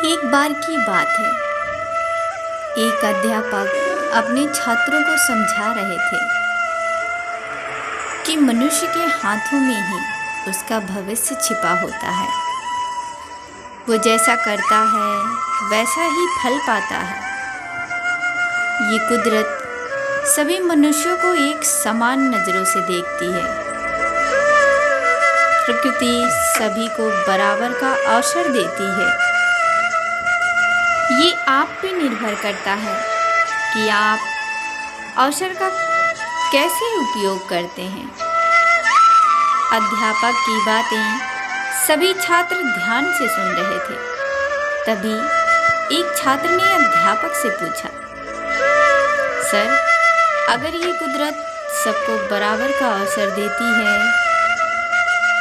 एक बार की बात है। एक अध्यापक अपने छात्रों को समझा रहे थे कि मनुष्य के हाथों में ही उसका भविष्य छिपा होता है। वो जैसा करता है वैसा ही फल पाता है। ये कुदरत सभी मनुष्यों को एक समान नज़रों से देखती है। प्रकृति सभी को बराबर का अवसर देती है। ये आप पे निर्भर करता है कि आप अवसर का कैसे उपयोग करते हैं। अध्यापक की बातें सभी छात्र ध्यान से सुन रहे थे। तभी एक छात्र ने अध्यापक से पूछा, सर, अगर ये कुदरत सबको बराबर का अवसर देती है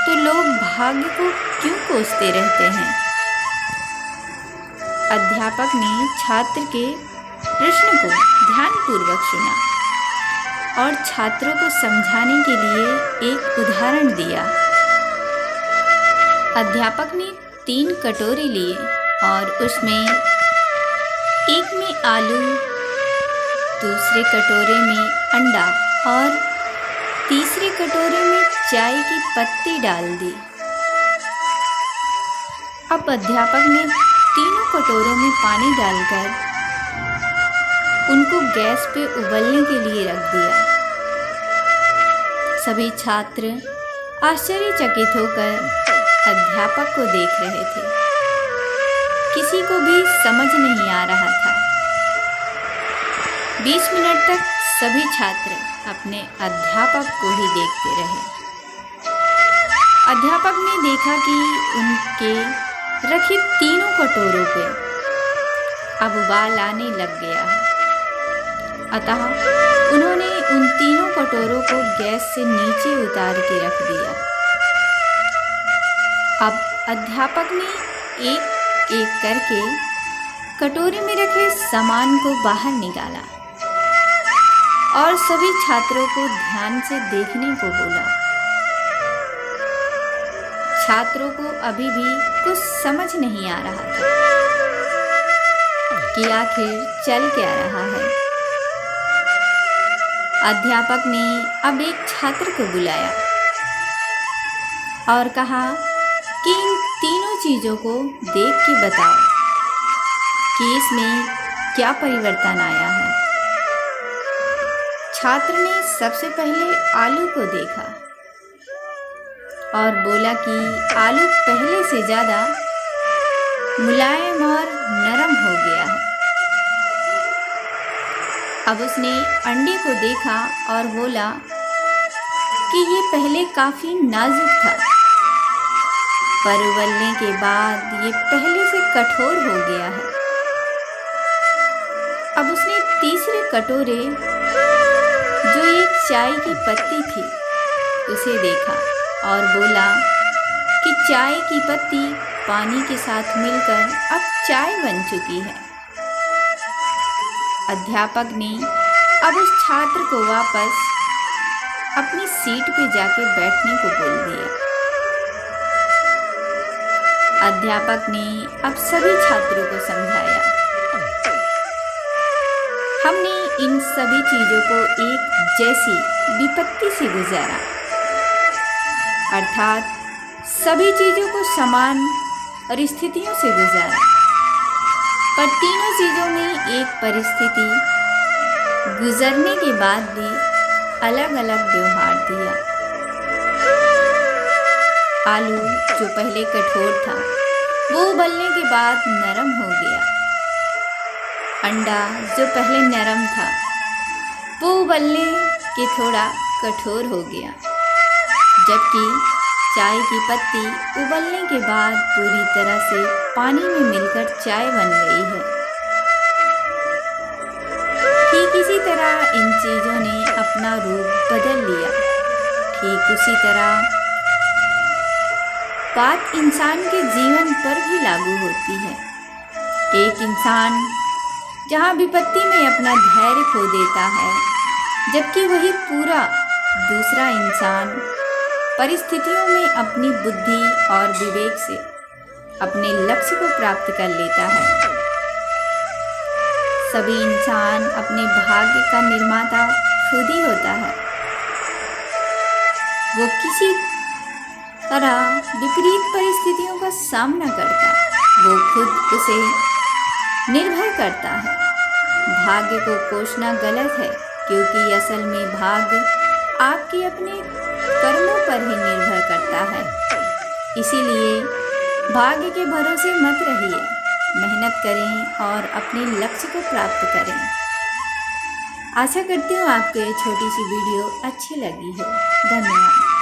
तो लोग भाग्य को क्यों कोसते रहते हैं? अध्यापक ने छात्र के प्रश्न को ध्यानपूर्वक सुना और छात्रों को समझाने के लिए एक उदाहरण दिया। अध्यापक ने 3 कटोरे लिए और उसमें एक में आलू, दूसरे कटोरे में अंडा और तीसरे कटोरे में चाय की पत्ती डाल दी। अब अध्यापक ने तीनों कटोरों में पानी डालकर उनको गैस पे उबलने के लिए रख दिया। सभी छात्र आश्चर्यचकित होकर अध्यापक को देख रहे थे। किसी को भी समझ नहीं आ रहा था। 20 मिनट तक सभी छात्र अपने अध्यापक को ही देखते रहे। अध्यापक ने देखा कि उनके रखे तीनों कटोरों पे अब उबाल आने लग गया है। अतः उन्होंने उन तीनों कटोरों को गैस से नीचे उतार के रख दिया। अब अध्यापक ने एक एक करके कटोरे में रखे सामान को बाहर निकाला और सभी छात्रों को ध्यान से देखने को बोला। छात्रों को अभी भी कुछ समझ नहीं आ रहा था कि आखिर चल क्या रहा है। अध्यापक ने अब एक छात्र को बुलाया और कहा कि इन तीनों चीज़ों को देख के बताओ कि इसमें क्या परिवर्तन आया है। छात्र ने सबसे पहले आलू को देखा और बोला कि आलू पहले से ज़्यादा मुलायम और नरम हो गया है। अब उसने अंडे को देखा और बोला कि ये पहले काफ़ी नाजुक था, पर उबलने के बाद ये पहले से कठोर हो गया है। अब उसने तीसरे कटोरे, जो एक चाय की पत्ती थी, उसे देखा और बोला कि चाय की पत्ती पानी के साथ मिलकर अब चाय बन चुकी है। अध्यापक ने अब उस छात्र को वापस अपनी सीट पे जाके बैठने को बोल दिया। अध्यापक ने अब सभी छात्रों को समझाया, हमने इन सभी चीज़ों को एक जैसी विपत्ति से गुजारा, अर्थात सभी चीज़ों को समान परिस्थितियों से गुजारा, पर तीनों चीज़ों में एक परिस्थिति गुजरने के बाद भी अलग अलग व्यवहार दिया। आलू जो पहले कठोर था वो उबलने के बाद नरम हो गया। अंडा जो पहले नरम था वो उबलने के थोड़ा कठोर हो गया, जबकि चाय की पत्ती उबलने के बाद पूरी तरह से पानी में मिलकर चाय बन गई है। ठीक इसी तरह इन चीज़ों ने अपना रूप बदल लिया। ठीक उसी तरह बात इंसान के जीवन पर भी लागू होती है। एक इंसान जहाँ विपत्ति में अपना धैर्य खो देता है, जबकि वही पूरा दूसरा इंसान परिस्थितियों में अपनी बुद्धि और विवेक से अपने लक्ष्य को प्राप्त कर लेता है। सभी इंसान अपने भाग्य का निर्माता खुद ही होता है। वो किसी तरह विपरीत परिस्थितियों का सामना करता है, वो खुद उसे निर्भर करता है। भाग्य को कोसना गलत है, क्योंकि असल में भाग्य आपके अपने कर्मों पर ही निर्भर करता है। इसीलिए भाग्य के भरोसे मत रहिए, मेहनत करें और अपने लक्ष्य को प्राप्त करें। आशा करती हूँ आपको ये छोटी सी वीडियो अच्छी लगी हो। धन्यवाद।